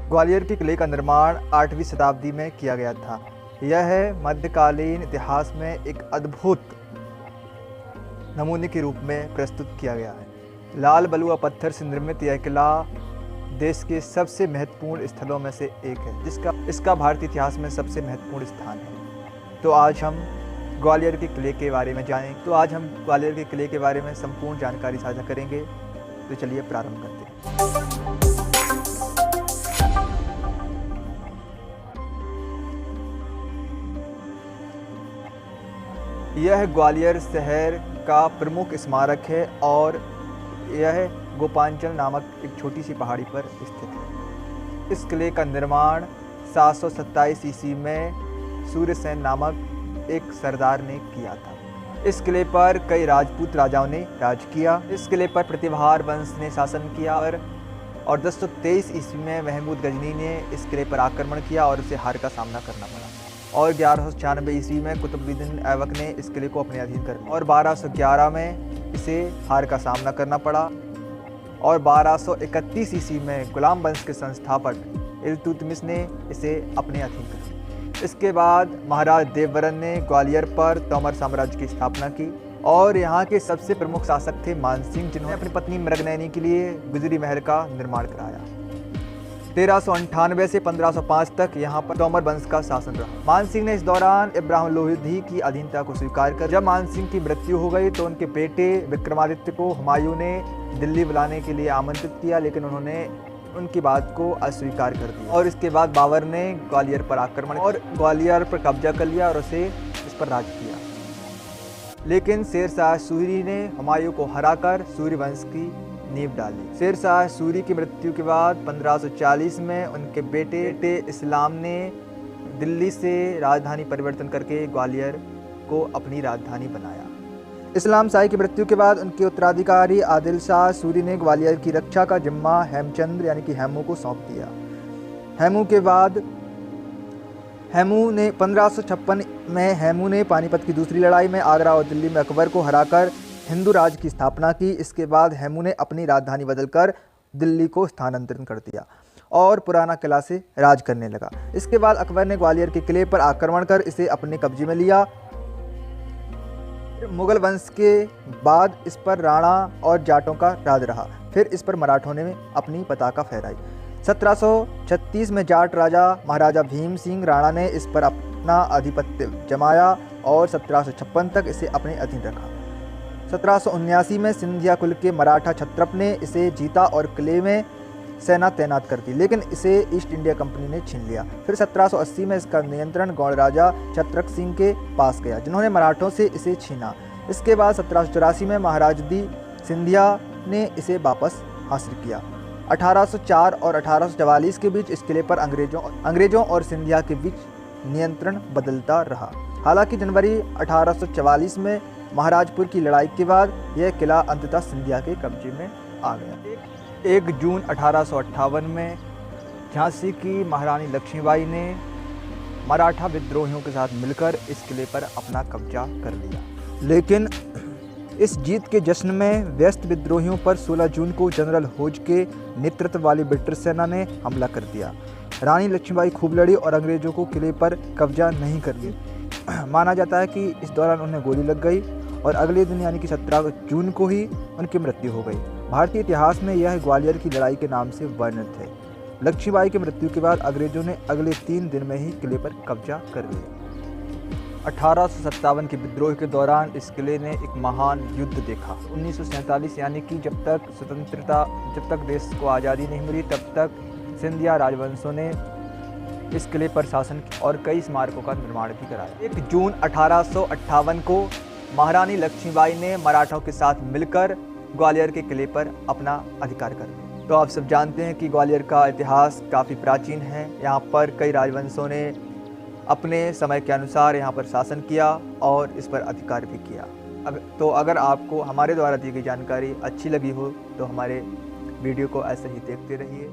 ग्वालियर के किले का निर्माण 8वीं शताब्दी में किया गया था। यह मध्यकालीन इतिहास में एक अद्भुत नमूने के रूप में प्रस्तुत किया गया है। लाल बलुआ पत्थर से निर्मित यह किला देश के सबसे महत्वपूर्ण स्थलों में से एक है, इसका भारतीय इतिहास में सबसे महत्वपूर्ण स्थान है। तो आज हम ग्वालियर के किले के बारे में संपूर्ण जानकारी साझा करेंगे। तो चलिए प्रारंभ करते हैं। यह ग्वालियर शहर का प्रमुख स्मारक है और यह गोपांचल नामक एक छोटी सी पहाड़ी पर स्थित है। इस किले का निर्माण 727 ईस्वी में सूर्यसेन नामक एक सरदार ने किया था। इस किले पर कई राजपूत राजाओं ने राज किया। इस किले पर प्रतिहार वंश ने शासन किया और 1023 ईस्वी में महमूद गजनी ने इस किले पर आक्रमण किया और उसे हार का सामना करना पड़ा। और 1196 ईस्वी में कुतुबुद्दीन ऐबक ने इस किले को अपने अधीन कर लिया और 1211 में इसे हार का सामना करना पड़ा। और 1231 ईस्वी में गुलाम वंश के संस्थापक इल्तुतमिश ने इसे अपने अधीन कर लिया। इसके बाद महाराज देवबरन ने ग्वालियर पर तोमर साम्राज्य की स्थापना की और यहाँ के सबसे प्रमुख शासक थे मानसिंह, जिन्होंने अपनी पत्नी मृगनयनी के लिए गुजरी महल का निर्माण कराया। 1398 से 1505 तक यहाँ पर तोमर वंश का शासन रहा। मानसिंह ने इस दौरान इब्राहिम लोधी की अधीनता को स्वीकार कर जब मानसिंह की मृत्यु हो गई तो उनके बेटे विक्रमादित्य को हुमायूं ने दिल्ली बुलाने के लिए आमंत्रित किया, लेकिन उन्होंने उनकी बात को अस्वीकार कर दिया। और इसके बाद बाबर ने ग्वालियर पर आक्रमण और ग्वालियर पर कब्जा कर लिया और इस पर राज किया। लेकिन शेर शाह सूरी ने हुमायूं को हराकर सूर्य वंश की नींव डाली। शेर शाह सूरी की मृत्यु के बाद 1540 में उनके बेटे इस्लाम ने दिल्ली से राजधानी परिवर्तन करके ग्वालियर को अपनी राजधानी बनाया। इस्लाम शाही की मृत्यु के बाद उनके उत्तराधिकारी आदिल शाह सूरी ने ग्वालियर की रक्षा का जिम्मा हेमचंद्र यानी कि हेमू को सौंप दिया। हेमू ने 1556 में हेमू ने पानीपत की दूसरी लड़ाई में आगरा और दिल्ली में अकबर को हराकर हिंदू राज की स्थापना की। इसके बाद हेमू ने अपनी राजधानी बदलकर दिल्ली को स्थानांतरित कर दिया और पुराना किला से राज करने लगा। इसके बाद अकबर ने ग्वालियर के किले पर आक्रमण कर इसे अपने कब्जे में लिया। मुगल वंश के बाद इस पर राणा और जाटों का राज रहा। फिर इस पर मराठों ने अपनी पताका फहराई। 1736 में जाट राजा महाराजा भीम सिंह राणा ने इस पर अपना आधिपत्य जमाया और 1756 तक इसे अपने अधीन रखा। 1779 में सिंधिया कुल के मराठा क्षत्रप ने इसे जीता और किले में सेना तैनात कर दी, लेकिन इसे ईस्ट इंडिया कंपनी ने छीन लिया। फिर 1780 में इसका नियंत्रण गौड़ राजा छत्रक सिंह के पास गया, जिन्होंने मराठों से इसे छीना। इसके बाद 1784 में महाराजदी सिंधिया ने इसे वापस हासिल किया। 1804 और 1844 के बीच इस किले पर अंग्रेजों और सिंधिया के बीच नियंत्रण बदलता रहा। हालांकि जनवरी 1844 में महाराजपुर की लड़ाई के बाद यह किला अंततः सिंधिया के कब्जे में आ गया। 1 जून 1858 में झांसी की महारानी लक्ष्मीबाई ने मराठा विद्रोहियों के साथ मिलकर इस किले पर अपना कब्जा कर लिया, लेकिन इस जीत के जश्न में व्यस्त विद्रोहियों पर 16 जून को जनरल होज के नेतृत्व वाली ब्रिटिश सेना ने हमला कर दिया। रानी लक्ष्मीबाई खूब लड़ी और अंग्रेजों को किले पर कब्जा नहीं कर लिया। माना जाता है कि इस दौरान उन्हें गोली लग गई और अगले दिन यानी कि 17 जून को ही उनकी मृत्यु हो गई। भारतीय इतिहास में यह ग्वालियर की लड़ाई के नाम से वर्णित है। लक्ष्मीबाई की मृत्यु के बाद अंग्रेजों ने अगले 3 दिन में ही किले पर कब्जा कर लिया। 1857 के विद्रोह के दौरान इस किले ने एक महान युद्ध देखा। 1947 यानी कि जब तक देश को आज़ादी नहीं मिली तब तक सिंधिया राजवंशों ने इस किले पर शासन किया और कई स्मारकों का निर्माण भी कराया। 1 जून 1858 को महारानी लक्ष्मीबाई ने मराठों के साथ मिलकर ग्वालियर के किले पर अपना अधिकार कर लिया। तो आप सब जानते हैं कि ग्वालियर का इतिहास काफ़ी प्राचीन है। यहाँ पर कई राजवंशों ने अपने समय के अनुसार यहाँ पर शासन किया और इस पर अधिकार भी किया। तो अगर आपको हमारे द्वारा दी गई जानकारी अच्छी लगी हो तो हमारे वीडियो को ऐसे ही देखते रहिए।